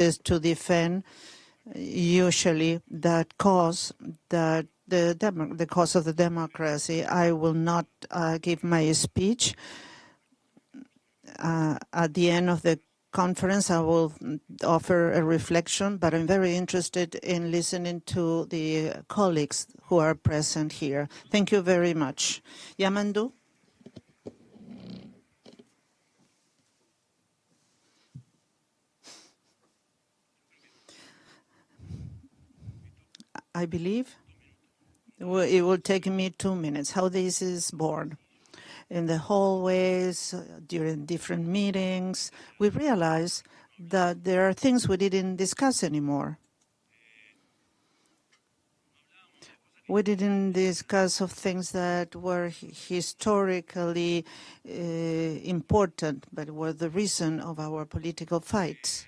is to defend usually that cause, that the cause of the democracy. I will not give my speech. At the end of the conference, I will offer a reflection, but I'm very interested in listening to the colleagues who are present here. Thank you very much. Yamandu? I believe it will take me 2 minutes. How this is born. In the hallways, during different meetings, we realize that there are things we didn't discuss anymore. We didn't discuss of things that were historically important, but were the reason of our political fights.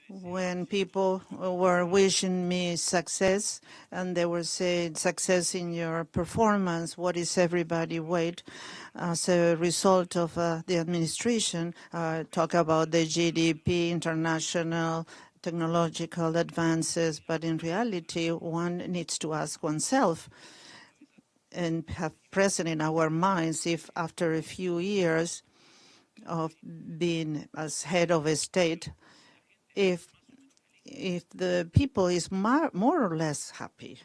When people were wishing me success, and they were saying, success in your performance, what is everybody wait? As a result of the administration, talk about the GDP, international technological advances, but in reality, one needs to ask oneself and have present in our minds if after a few years of being as head of a state, if the people is more or less happy.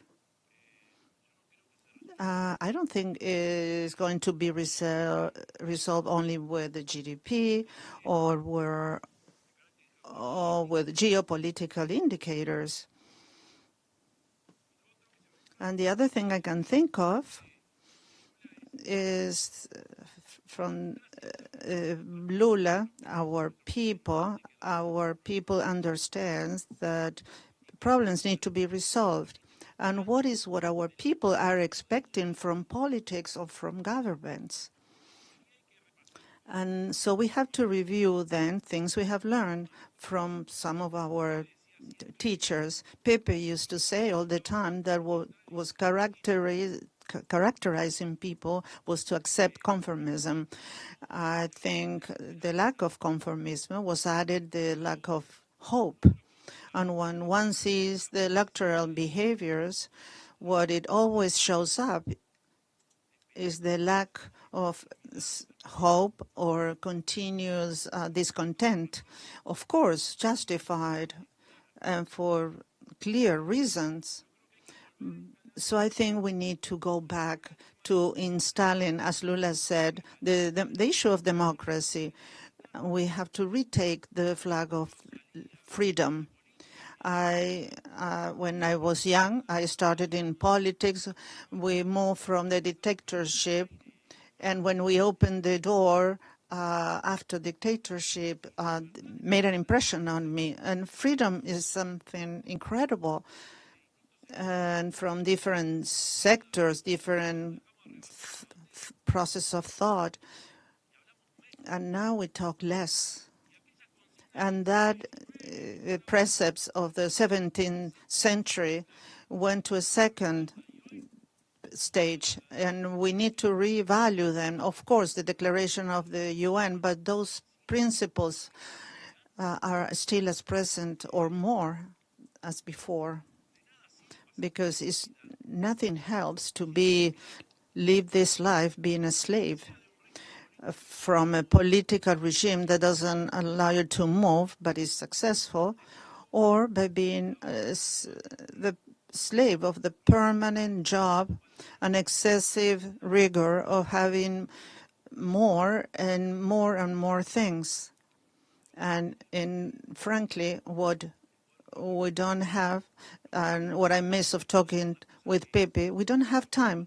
I don't think it's going to be resolved only with the GDP or with geopolitical indicators. And the other thing I can think of is from Lula, our people understands that problems need to be resolved. And what our people are expecting from politics or from governments. And so we have to review then things we have learned from some of our teachers. Pepe used to say all the time that what was characterizing people was to accept conformism. I think the lack of conformism was added the lack of hope. And when one sees the electoral behaviors, what it always shows up is the lack of hope or continuous discontent, of course, justified and for clear reasons. So I think we need to go back to installing, as Lula said, the issue of democracy. We have to retake the flag of freedom. When I was young, I started in politics. We moved from the dictatorship, and when we opened the door after dictatorship, made an impression on me. And freedom is something incredible. And from different sectors, different process of thought. And now we talk less. And that precepts of the 17th century went to a second stage, and we need to revalue them. Of course, the declaration of the UN, but those principles are still as present or more as before, because nothing helps to live this life being a slave from a political regime that doesn't allow you to move but is successful, or by being the slave of the permanent job, an excessive rigor of having more and more things. And frankly, what we don't have, and what I miss of talking with Pepe, we don't have time.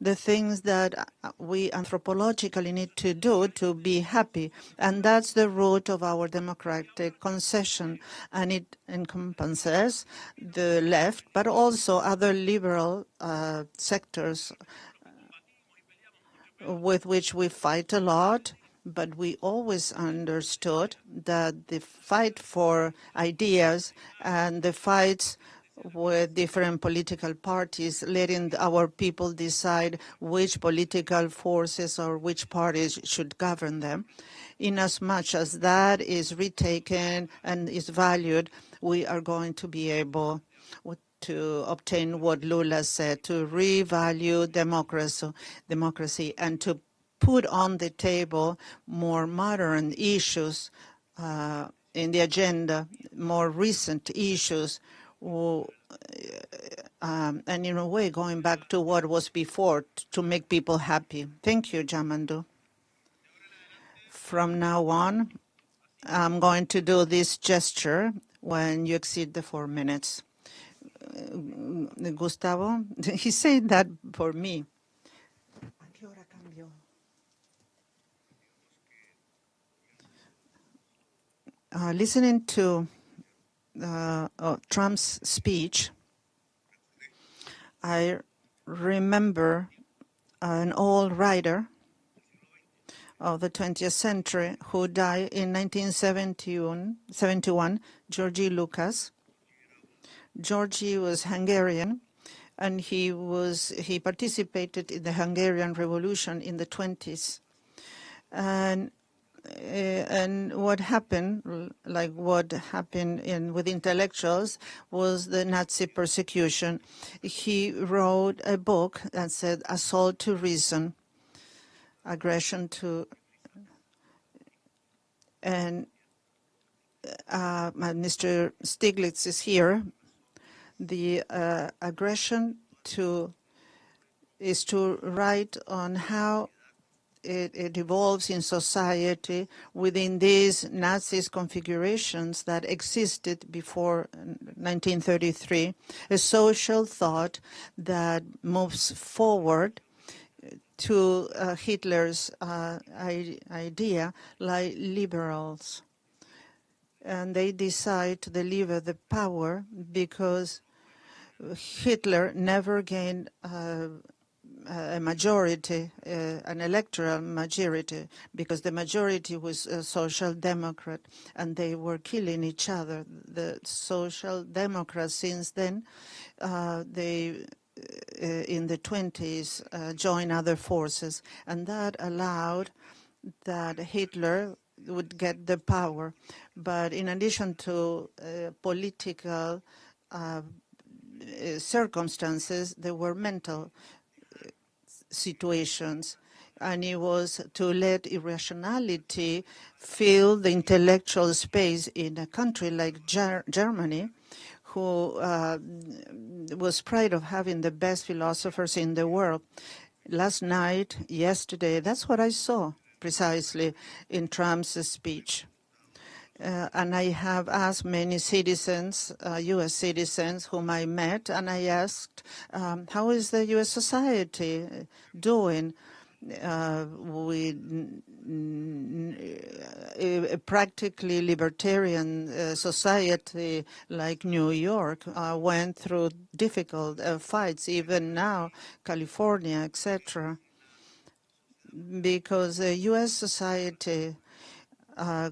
The things that we anthropologically need to do to be happy. And that's the root of our democratic concession. And it encompasses the left, but also other liberal sectors with which we fight a lot. But we always understood that the fight for ideas and the fights with different political parties, letting our people decide which political forces or which parties should govern them, Inasmuch as that is retaken and is valued, we are going to be able to obtain what Lula said, to revalue democracy and to put on the table more modern issues in the agenda, more recent issues, and in a way going back to what was before to make people happy. Thank you, Yamandu. From now on, I'm going to do this gesture when you exceed the 4 minutes. Gustavo, he said that for me. Listening to Trump's speech, I remember an old writer of the 20th century who died in 1971, Georgi Lucas. Georgi was Hungarian, and he participated in the Hungarian Revolution in the 20s. And what happened, like what happened with intellectuals, was the Nazi persecution. He wrote a book that said Assault to Reason, Aggression to... And Mr. Stiglitz is here. The aggression is to write on how it evolves in society within these Nazis configurations that existed before 1933, a social thought that moves forward to Hitler's idea, like liberals. And they decide to deliver the power because Hitler never gained a majority, an electoral majority, because the majority was a social democrat, and they were killing each other. The social democrats, since then, they in the 20s joined other forces, and that allowed that Hitler would get the power. But in addition to political circumstances, there were mental situations, and it was to let irrationality fill the intellectual space in a country like Germany, who was proud of having the best philosophers in the world. Last night, yesterday, that's what I saw precisely in Trump's speech. And I have asked many citizens, U.S. citizens whom I met, and I asked, how is the U.S. society doing with a practically libertarian society like New York went through difficult fights, even now, California, etc., because the U.S. society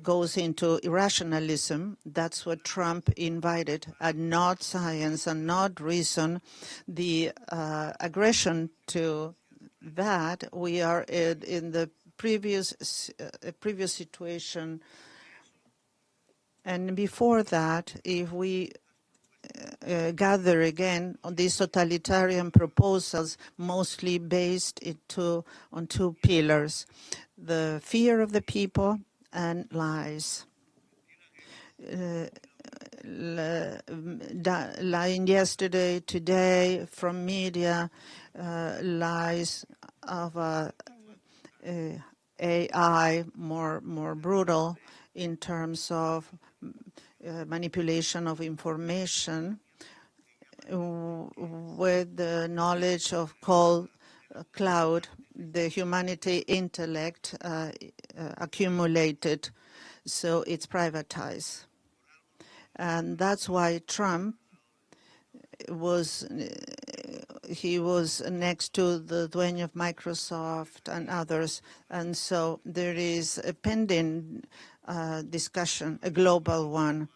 goes into irrationalism. That's what Trump invited, and not science and not reason. The aggression to that, we are in the previous situation. And before that, if we gather again on these totalitarian proposals, mostly based on two pillars: the fear of the people and lies. Lying yesterday, today, from media, lies of AI, more brutal in terms of manipulation of information, with the knowledge of cloud, the humanity intellect accumulated, so it's privatized. And that's why Trump was next to the dueño of Microsoft and others. And so there is a pending discussion, a global one.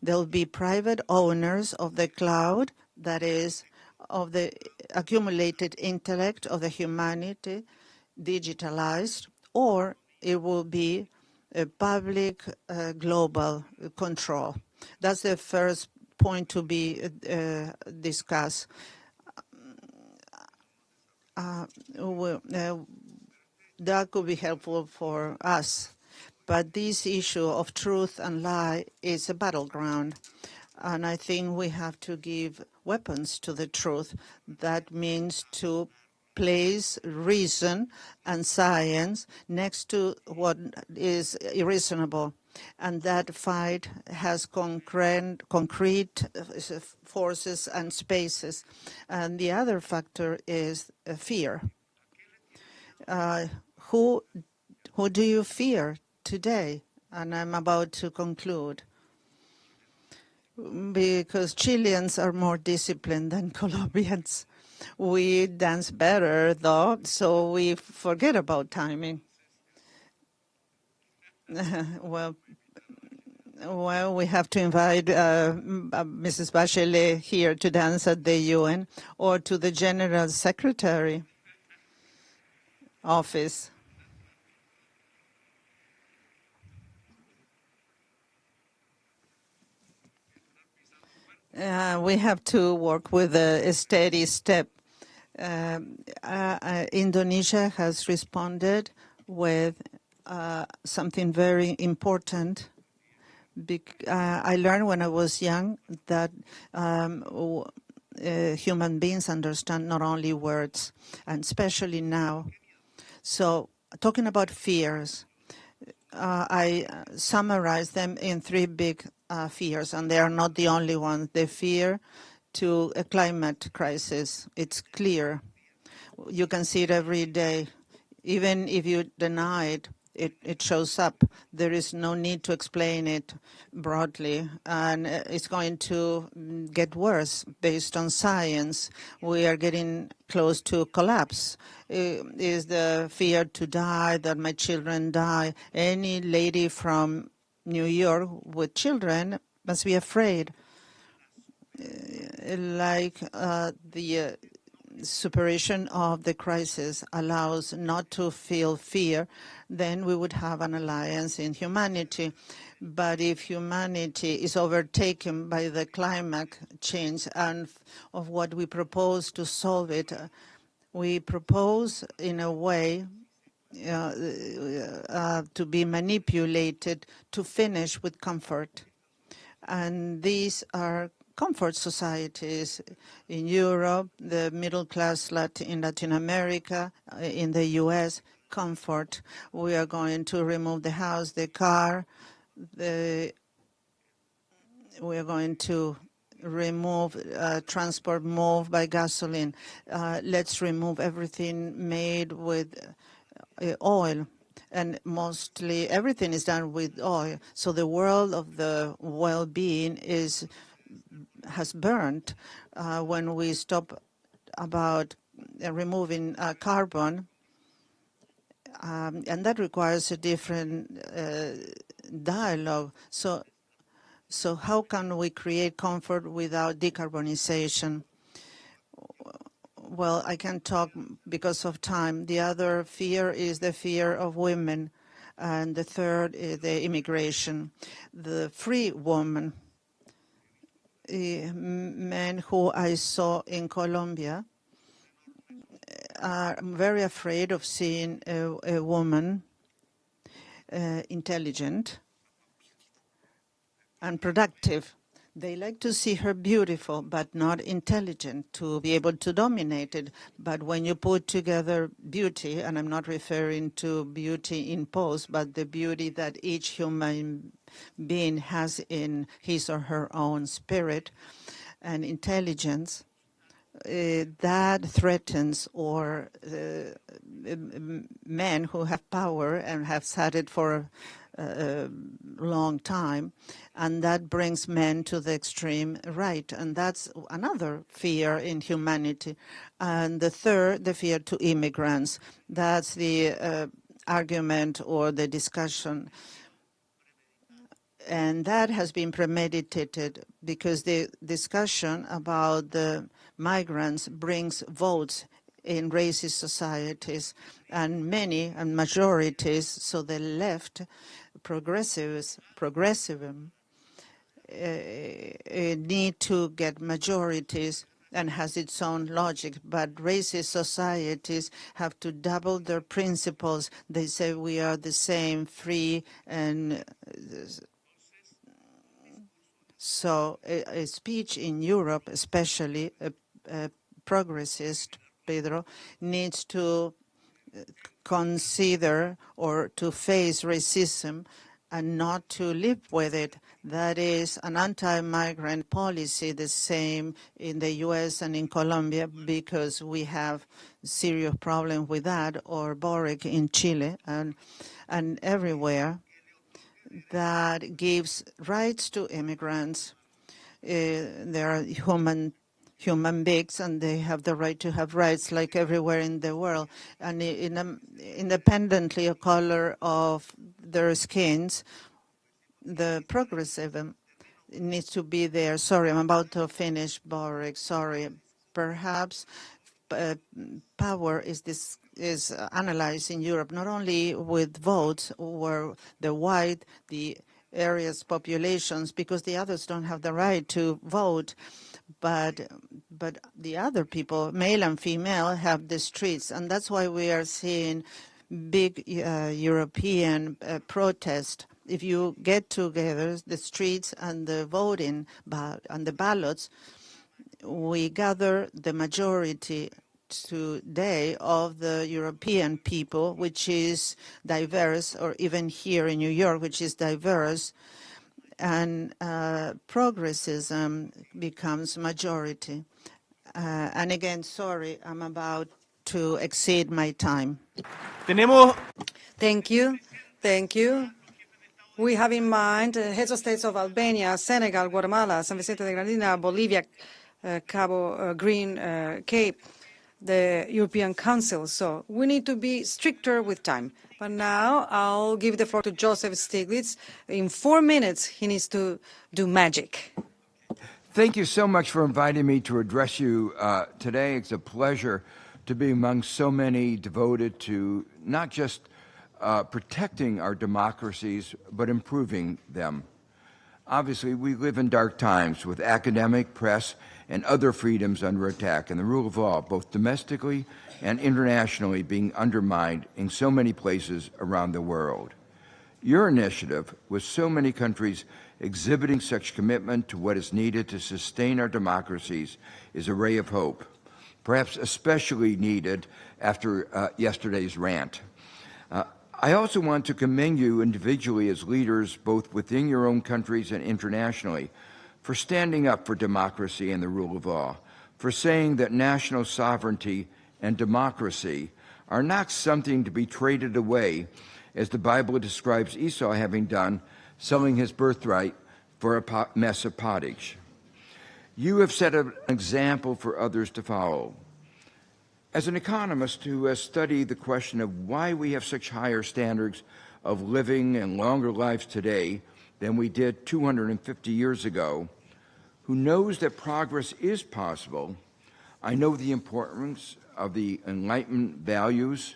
There'll be private owners of the cloud, that is, of the accumulated intellect of the humanity, digitalized, or it will be public global control. That's the first point to be discussed. That could be helpful for us. But this issue of truth and lie is a battleground. And I think we have to give weapons to the truth. That means to place reason and science next to what is irreasonable. And that fight has concrete forces and spaces. And the other factor is fear. Who do you fear today? And I'm about to conclude. Because Chileans are more disciplined than Colombians. We dance better, though, so we forget about timing. Well, we have to invite Mrs. Bachelet here to dance at the UN or to the General Secretary office. We have to work with a steady step. Indonesia has responded with something very important. I learned when I was young that human beings understand not only words, and especially now. So talking about fears, I summarize them in three big fears, and they are not the only ones. The fear to a climate crisis, it's clear. You can see it every day. Even if you deny it, it shows up. There is no need to explain it broadly, and it's going to get worse based on science. We are getting close to collapse. Is the fear to die, that my children die? Any lady from New York with children must be afraid. Like the supervision of the crisis allows not to feel fear, then we would have an alliance in humanity. But if humanity is overtaken by the climate change and of what we propose to solve it, we propose in a way to be manipulated to finish with comfort. And these are comfort societies in Europe, the middle class in Latin America, in the US, comfort. We are going to remove the house, the car, we are going to remove transport moved by gasoline. Let's remove everything made with oil. And mostly everything is done with oil. So the world of the well-being has burned when we stop about removing carbon, and that requires a different dialogue. So how can we create comfort without decarbonization? Well, I can't talk because of time. The other fear is the fear of women, and the third is the immigration. The free woman, men who I saw in Colombia, are very afraid of seeing a woman intelligent and productive. They like to see her beautiful, but not intelligent, to be able to dominate it. But when you put together beauty, and I'm not referring to beauty in pose, but the beauty that each human being has in his or her own spirit and intelligence, that threatens men who have power and have had it for a long time, and that brings men to the extreme right, and that's another fear in humanity. And the third, the fear to immigrants. That's the argument or the discussion. And that has been premeditated because the discussion about the migrants brings votes in racist societies, and majorities, so the left progressivism need to get majorities and has its own logic, but racist societies have to double their principles. They say we are the same, free, and so a speech in Europe, especially a progressist, Pedro, needs to consider or to face racism and not to live with it. That is an anti-migrant policy, the same in the U.S. and in Colombia, because we have serious problems with that, or Boric in Chile and everywhere, that gives rights to immigrants. They are human beings, and they have the right to have rights like everywhere in the world. And independently of color of their skins, the progressivism needs to be there. Sorry, I'm about to finish, Boric. Sorry. Perhaps power is analyzed in Europe not only with votes where the areas populations, because the others don't have the right to vote, but the other people, male and female, have the streets, and that's why we are seeing big European protest. If you get together the streets and the voting and the ballots, we gather the majority today of the European people, which is diverse, or even here in New York, which is diverse, and progressism becomes majority. And again, sorry, I'm about to exceed my time. Thank you. Thank you. We have in mind heads of states of Albania, Senegal, Guatemala, San Vicente de Granadina, Bolivia, Cabo Green, Cape, the European Council. So we need to be stricter with time. But now I'll give the floor to Joseph Stiglitz. In 4 minutes, he needs to do magic. Thank you so much for inviting me to address you today. It's a pleasure to be among so many devoted to not just protecting our democracies, but improving them. Obviously, we live in dark times with academic, press, and other freedoms under attack, and the rule of law, both domestically and internationally, being undermined in so many places around the world. Your initiative, with so many countries exhibiting such commitment to what is needed to sustain our democracies, is a ray of hope, perhaps especially needed after yesterday's rant. I also want to commend you individually as leaders, both within your own countries and internationally, for standing up for democracy and the rule of law, for saying that national sovereignty and democracy are not something to be traded away, as the Bible describes Esau having done, selling his birthright for a mess of pottage. You have set an example for others to follow. As an economist who has studied the question of why we have such higher standards of living and longer lives today than we did 250 years ago, who knows that progress is possible, I know the importance of the Enlightenment values,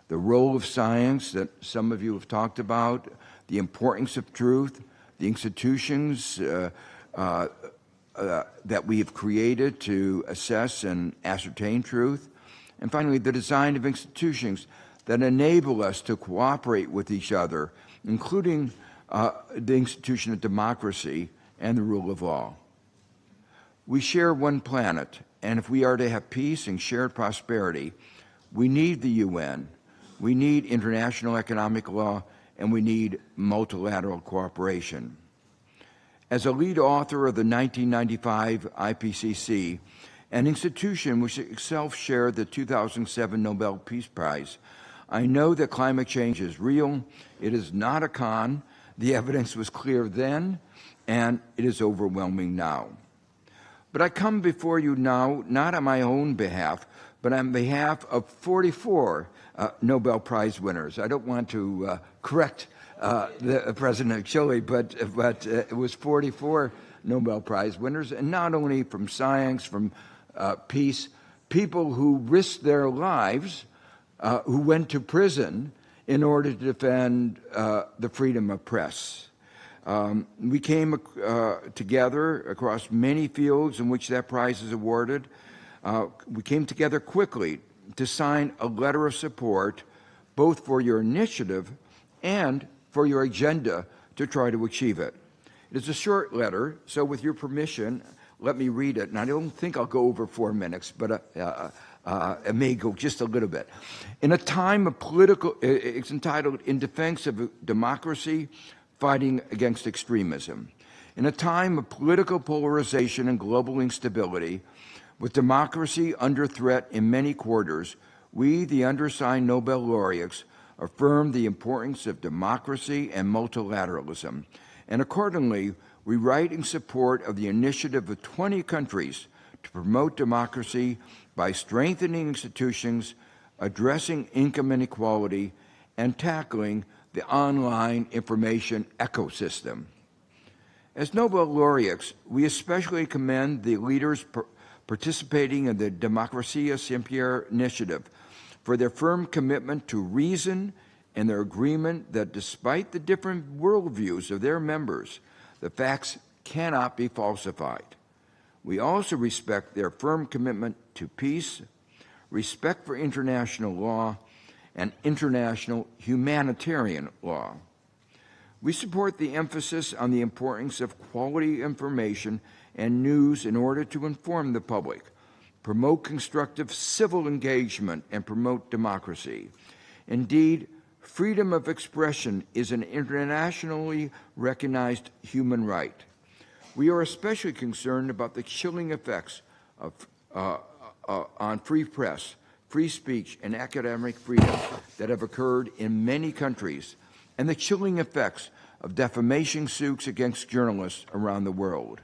the role of science that some of you have talked about, the importance of truth, the institutions that we have created to assess and ascertain truth, and finally, the design of institutions that enable us to cooperate with each other, including the institution of democracy and the rule of law. We share one planet, and if we are to have peace and shared prosperity, we need the UN, we need international economic law, and we need multilateral cooperation. As a lead author of the 1995 IPCC, an institution which itself shared the 2007 Nobel Peace Prize, I know that climate change is real. It is not a con. The evidence was clear then, and it is overwhelming now. But I come before you now, not on my own behalf, but on behalf of 44 Nobel Prize winners. I don't want to correct the President of Chile, but it was 44 Nobel Prize winners, and not only from science, from peace, people who risked their lives, who went to prison in order to defend the freedom of press. We came together across many fields in which that prize is awarded. We came together quickly to sign a letter of support both for your initiative and for your agenda to try to achieve it. It is a short letter, so with your permission, let me read it. And I don't think I'll go over 4 minutes, but it may go just a little bit. In a time of political, it's entitled In Defense of Democracy, Fighting Against Extremism. In a time of political polarization and global instability, with democracy under threat in many quarters, we, the undersigned Nobel laureates, affirm the importance of democracy and multilateralism, and accordingly, we write in support of the initiative of 20 countries to promote democracy by strengthening institutions, addressing income inequality, and tackling the online information ecosystem. As Nobel laureates, we especially commend the leaders participating in the Democracia Siempre initiative for their firm commitment to reason and their agreement that despite the different worldviews of their members, the facts cannot be falsified. We also respect their firm commitment to peace, respect for international law, and international humanitarian law. We support the emphasis on the importance of quality information and news in order to inform the public, promote constructive civil engagement, and promote democracy. Indeed, freedom of expression is an internationally recognized human right. We are especially concerned about the chilling effects of, on free press, free speech, and academic freedom that have occurred in many countries, and the chilling effects of defamation suits against journalists around the world,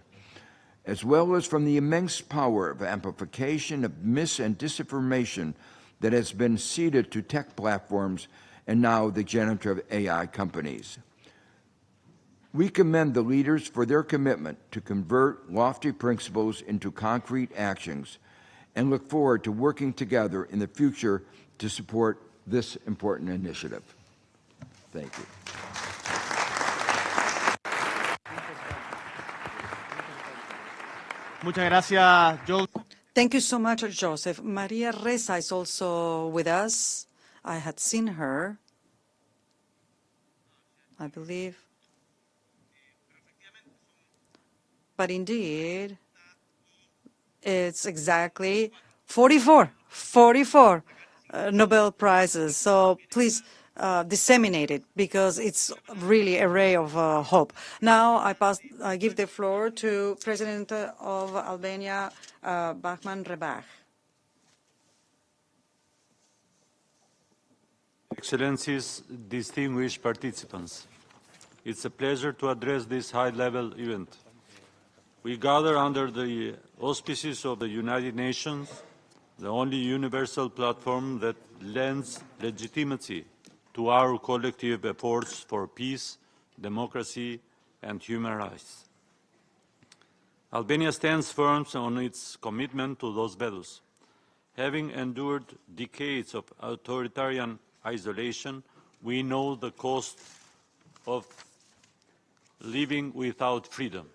as well as from the immense power of amplification of mis- and disinformation that has been ceded to tech platforms and now the generative AI companies. We commend the leaders for their commitment to convert lofty principles into concrete actions and look forward to working together in the future to support this important initiative. Thank you. Muchas gracias, Joe. Thank you so much, Joseph. Maria Ressa is also with us. I had seen her, I believe. But indeed, it's exactly 44 Nobel Prizes. So please disseminate it, because it's really a ray of hope. Now I give the floor to President of Albania, Bahman Rebah. Excellencies, distinguished participants, it's a pleasure to address this high-level event. We gather under the auspices of the United Nations, the only universal platform that lends legitimacy to our collective efforts for peace, democracy, and human rights. Albania stands firm on its commitment to those values. Having endured decades of authoritarian isolation, we know the cost of living without freedom.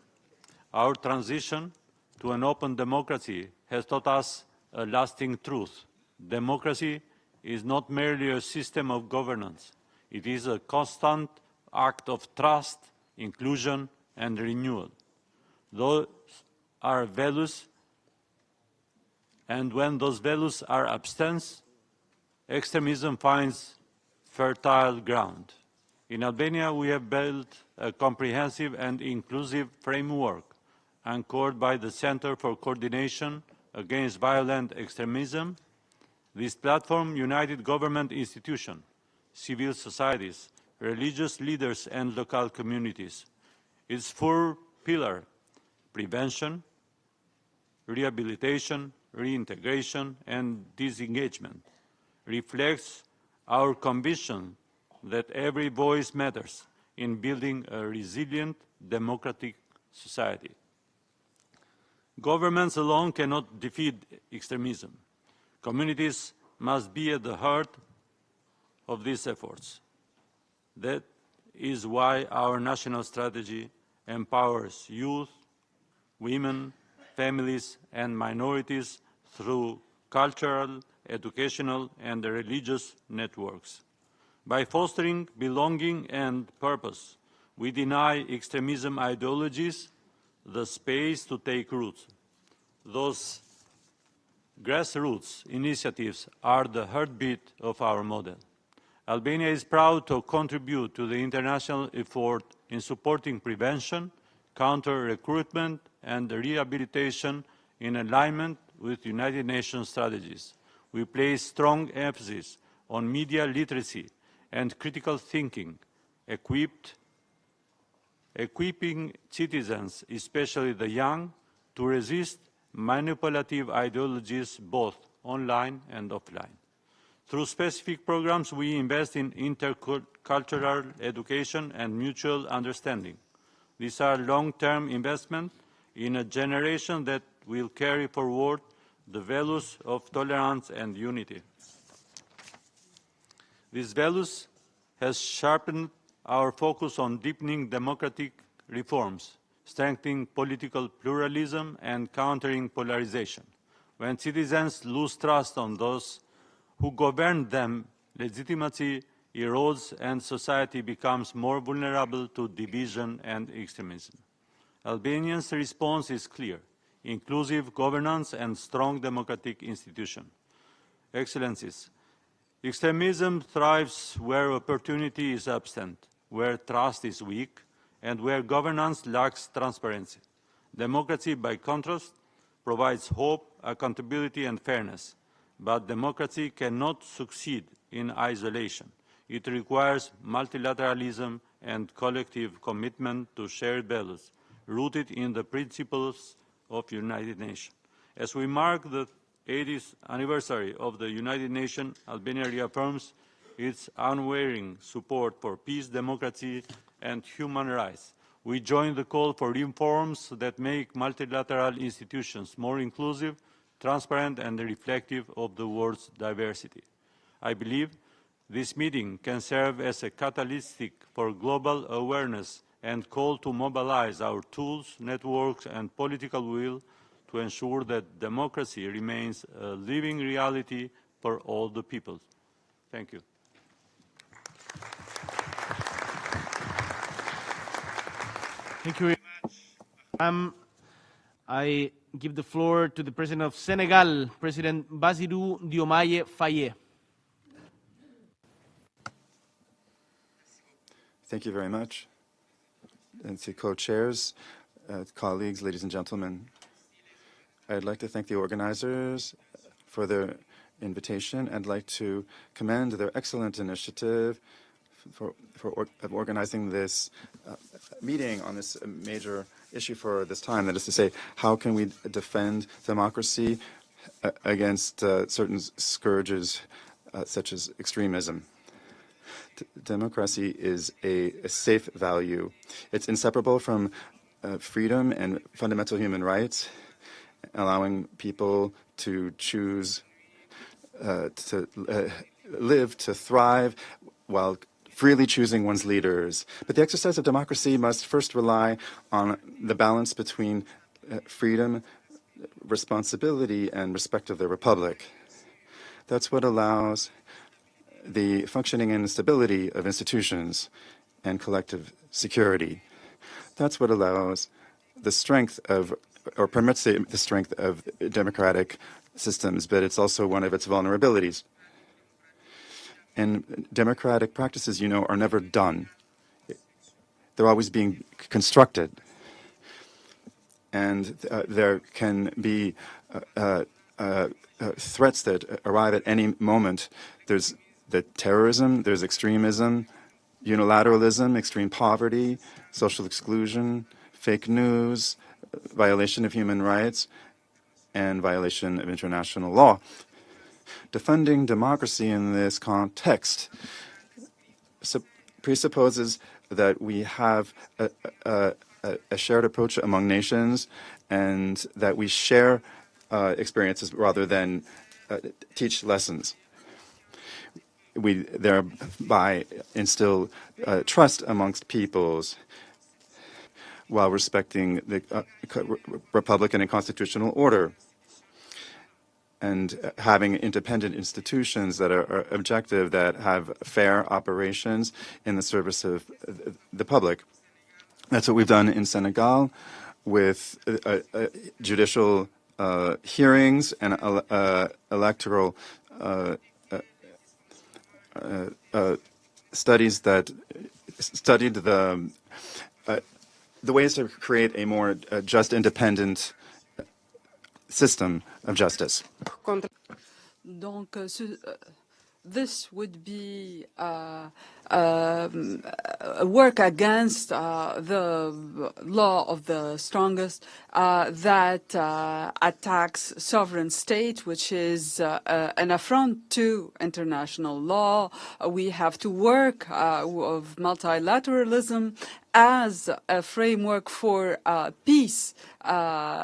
Our transition to an open democracy has taught us a lasting truth. Democracy is not merely a system of governance. It is a constant act of trust, inclusion, and renewal. Those are values, and when those values are absent, extremism finds fertile ground. In Albania, we have built a comprehensive and inclusive framework anchored by the Center for Coordination Against Violent Extremism. This platform united government institutions, civil societies, religious leaders, and local communities. Its four pillars, prevention, rehabilitation, reintegration, and disengagement, reflects our conviction that every voice matters in building a resilient, democratic society. Governments alone cannot defeat extremism. Communities must be at the heart of these efforts. That is why our national strategy empowers youth, women, families, and minorities through cultural, educational, and religious networks. By fostering belonging and purpose, we deny extremism ideologies the space to take root. Those grassroots initiatives are the heartbeat of our model. Albania is proud to contribute to the international effort in supporting prevention, counter-recruitment, and rehabilitation in alignment with United Nations strategies. We place strong emphasis on media literacy and critical thinking, equipping citizens, especially the young, to resist manipulative ideologies both online and offline. Through specific programs, we invest in intercultural education and mutual understanding. These are long-term investments in a generation that will carry forward the values of tolerance and unity. These values have sharpened our focus on deepening democratic reforms, strengthening political pluralism, and countering polarization. When citizens lose trust on those who govern them, legitimacy erodes and society becomes more vulnerable to division and extremism. Albania's response is clear: inclusive governance and strong democratic institutions. Excellencies, extremism thrives where opportunity is absent, where trust is weak, and where governance lacks transparency. Democracy, by contrast, provides hope, accountability, and fairness. But democracy cannot succeed in isolation. It requires multilateralism and collective commitment to shared values, rooted in the principles of the United Nations. As we mark the 80th anniversary of the United Nations, Albania reaffirms its unwavering support for peace, democracy, and human rights. We join the call for reforms that make multilateral institutions more inclusive, transparent, and reflective of the world's diversity. I believe this meeting can serve as a catalyst for global awareness and call to mobilize our tools, networks, and political will to ensure that democracy remains a living reality for all the peoples. Thank you. Thank you very much. I give the floor to the President of Senegal, President Bassirou Diomaye Faye. Thank you very much. And to co-chairs, colleagues, ladies and gentlemen, I'd like to thank the organizers for their invitation. I'd like to commend their excellent initiative for organizing this meeting on this major issue for this time. That is to say, how can we defend democracy against certain scourges such as extremism? Democracy is a safe value. It's inseparable from freedom and fundamental human rights, allowing people to choose to live, to thrive, while freely choosing one's leaders. But the exercise of democracy must first rely on the balance between freedom, responsibility, and respect of the republic. That's what allows the functioning and stability of institutions and collective security. That's what allows the strength of, or permits the strength of democratic systems, but it's also one of its vulnerabilities. And democratic practices, you know, are never done. They're always being constructed. And there can be threats that arrive at any moment. There's the terrorism, there's extremism, unilateralism, extreme poverty, social exclusion, fake news, violation of human rights, and violation of international law. Defending democracy in this context presupposes that we have a shared approach among nations and that we share experiences rather than teach lessons. we thereby instill trust amongst peoples while respecting the Republican and constitutional order, and having independent institutions that are objective, that have fair operations in the service of the public. That's what we've done in Senegal with judicial hearings and electoral studies that studied the ways to create a more just, independent system of justice. Donc, this would be a work against the law of the strongest that attacks sovereign state, which is an affront to international law. We have to work of multilateralism as a framework for peace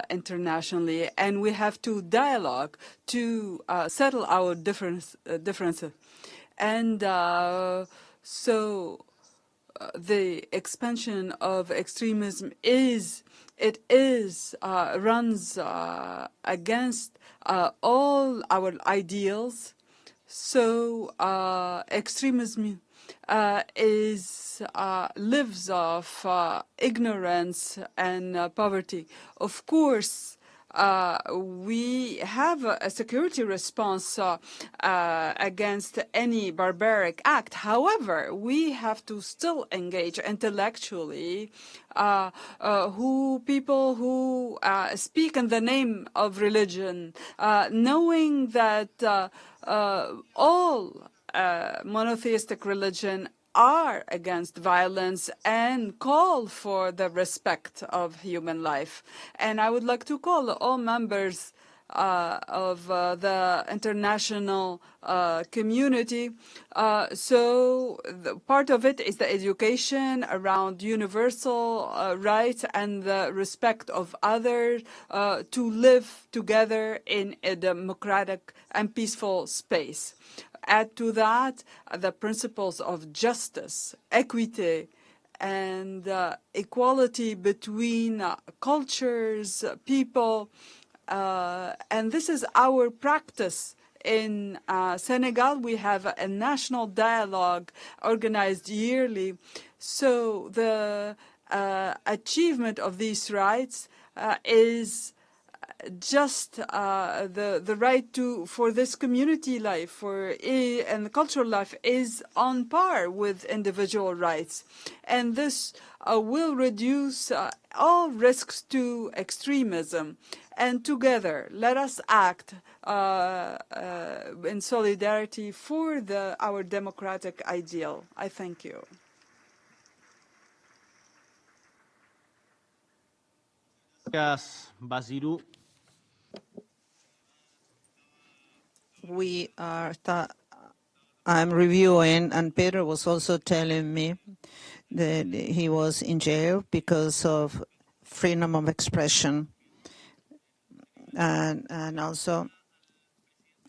internationally, and we have to dialogue to settle our differences. And so the expansion of extremism runs against all our ideals. So extremism lives off ignorance and poverty. Of course, we have a security response against any barbaric act. However, we have to still engage intellectually people who speak in the name of religion, knowing that all monotheistic religion are against violence and call for the respect of human life. And I would like to call all members of the international community. So part of it is the education around universal rights and the respect of others to live together in a democratic and peaceful space. Add to that the principles of justice, equity, and equality between cultures, people, and this is our practice. In Senegal, we have a national dialogue organized yearly. So the achievement of these rights is just the right for this community life and the cultural life is on par with individual rights, and this will reduce all risks to extremism. And together, let us act in solidarity for our democratic ideal. I thank you. Gracias, Basiru. I'm reviewing, and Pedro was also telling me that he was in jail because of freedom of expression. And also,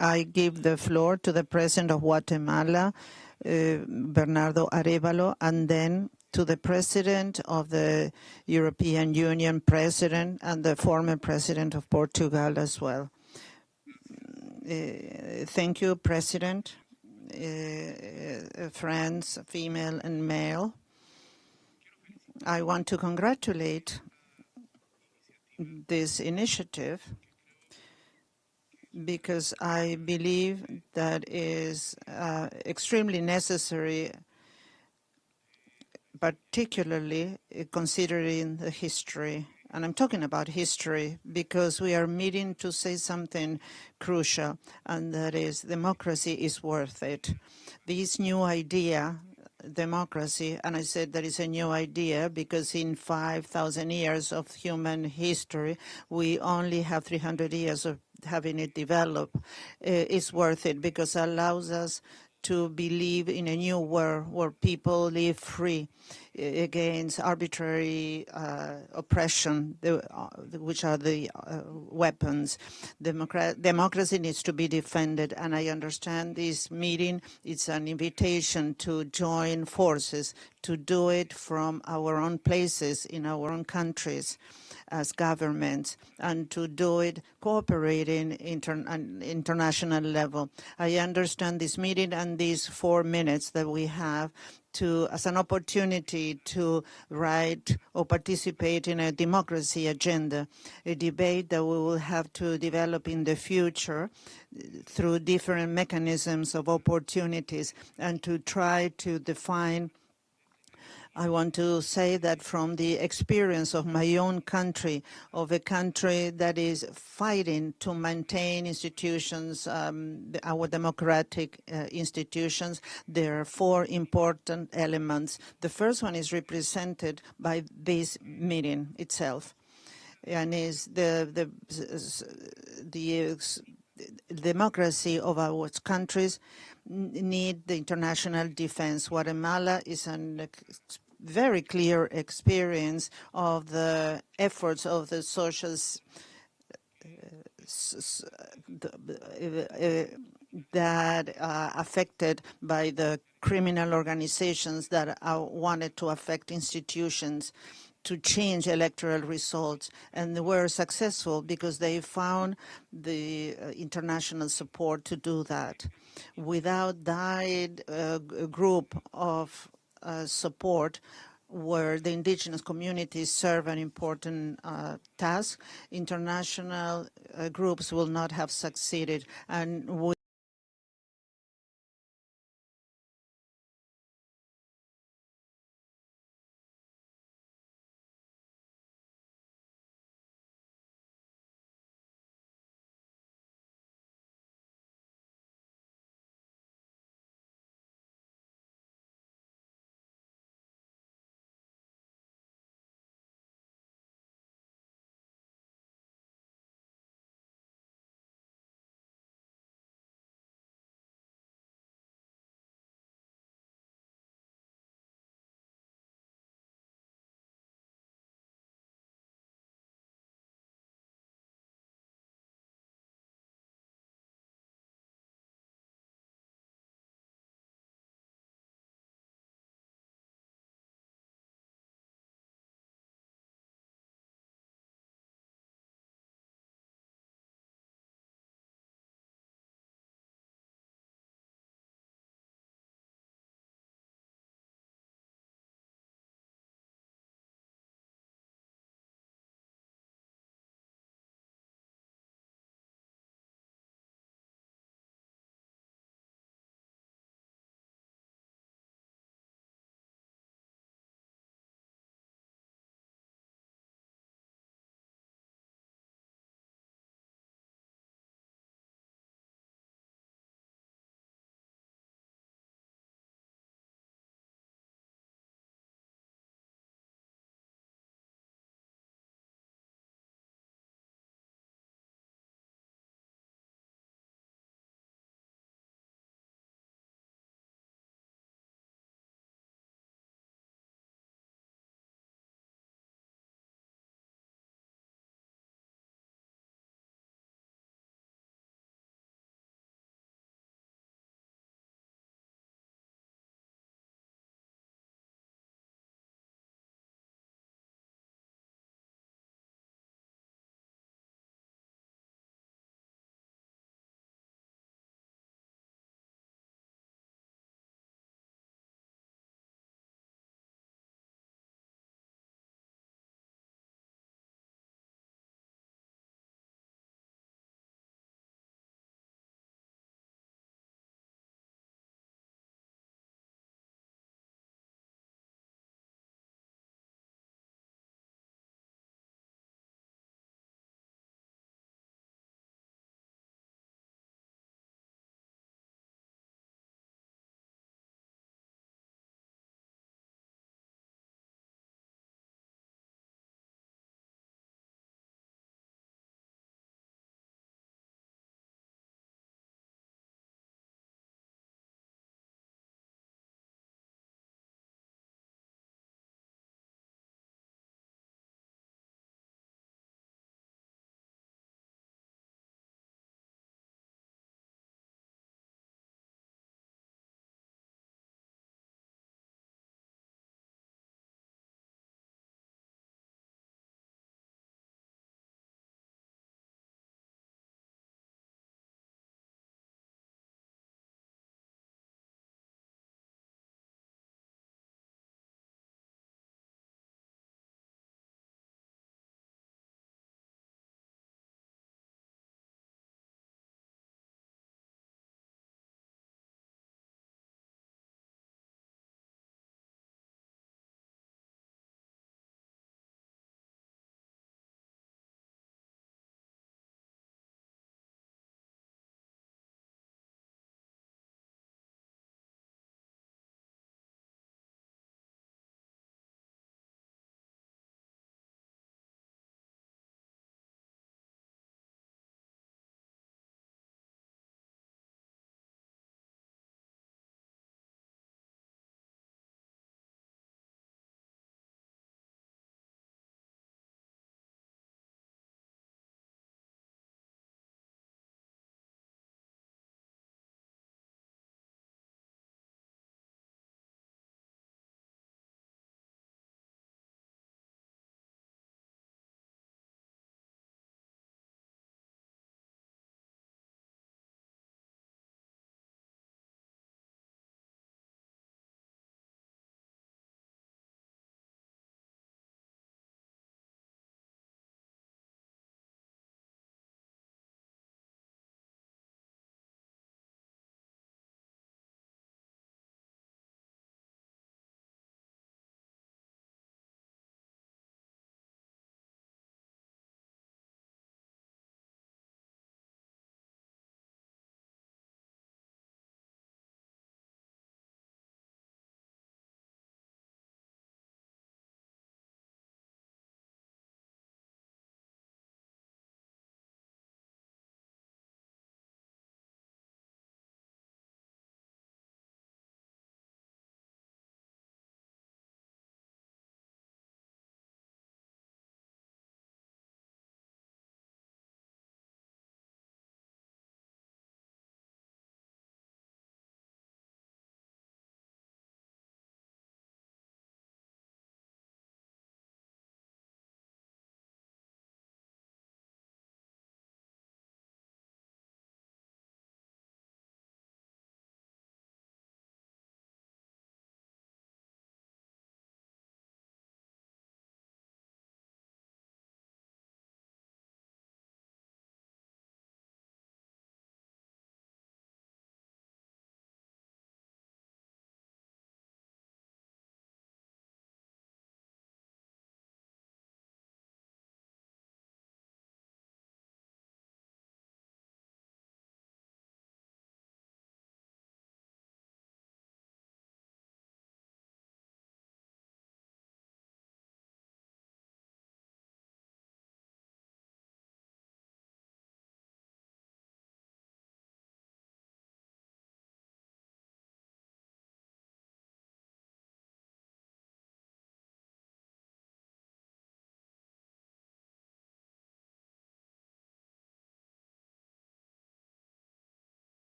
I give the floor to the President of Guatemala, Bernardo Arévalo, and then to the President of the European Union, President, and the former President of Portugal as well. Thank you, President, friends, female and male. I want to congratulate this initiative because I believe that is extremely necessary, particularly considering the history. And I'm talking about history because we are meeting to say something crucial, and that is democracy is worth it. This new idea, democracy, and I said that is a new idea because in 5,000 years of human history, we only have 300 years of having it develop. It's worth it because it allows us to believe in a new world where people live free. against arbitrary oppression, which are the weapons. Democracy needs to be defended, and I understand this meeting is an invitation to join forces, to do it from our own places, in our own countries, as governments, and to do it cooperating international level. I understand this meeting and these 4 minutes that we have as an opportunity to write or participate in a democracy agenda, a debate that we will have to develop in the future through different mechanisms of opportunities, and to try to define. I want to say that from the experience of my own country, of a country that is fighting to maintain institutions, our democratic institutions, there are 4 important elements. The first one is represented by this meeting itself, and is the democracy of our countries need the international defense. Guatemala is a very clear experience of the efforts of the socials that are affected by the criminal organizations that wanted to affect institutions to change electoral results, and they were successful because they found the international support to do that. Without that group of support, where the indigenous communities serve an important task, international groups will not have succeeded. And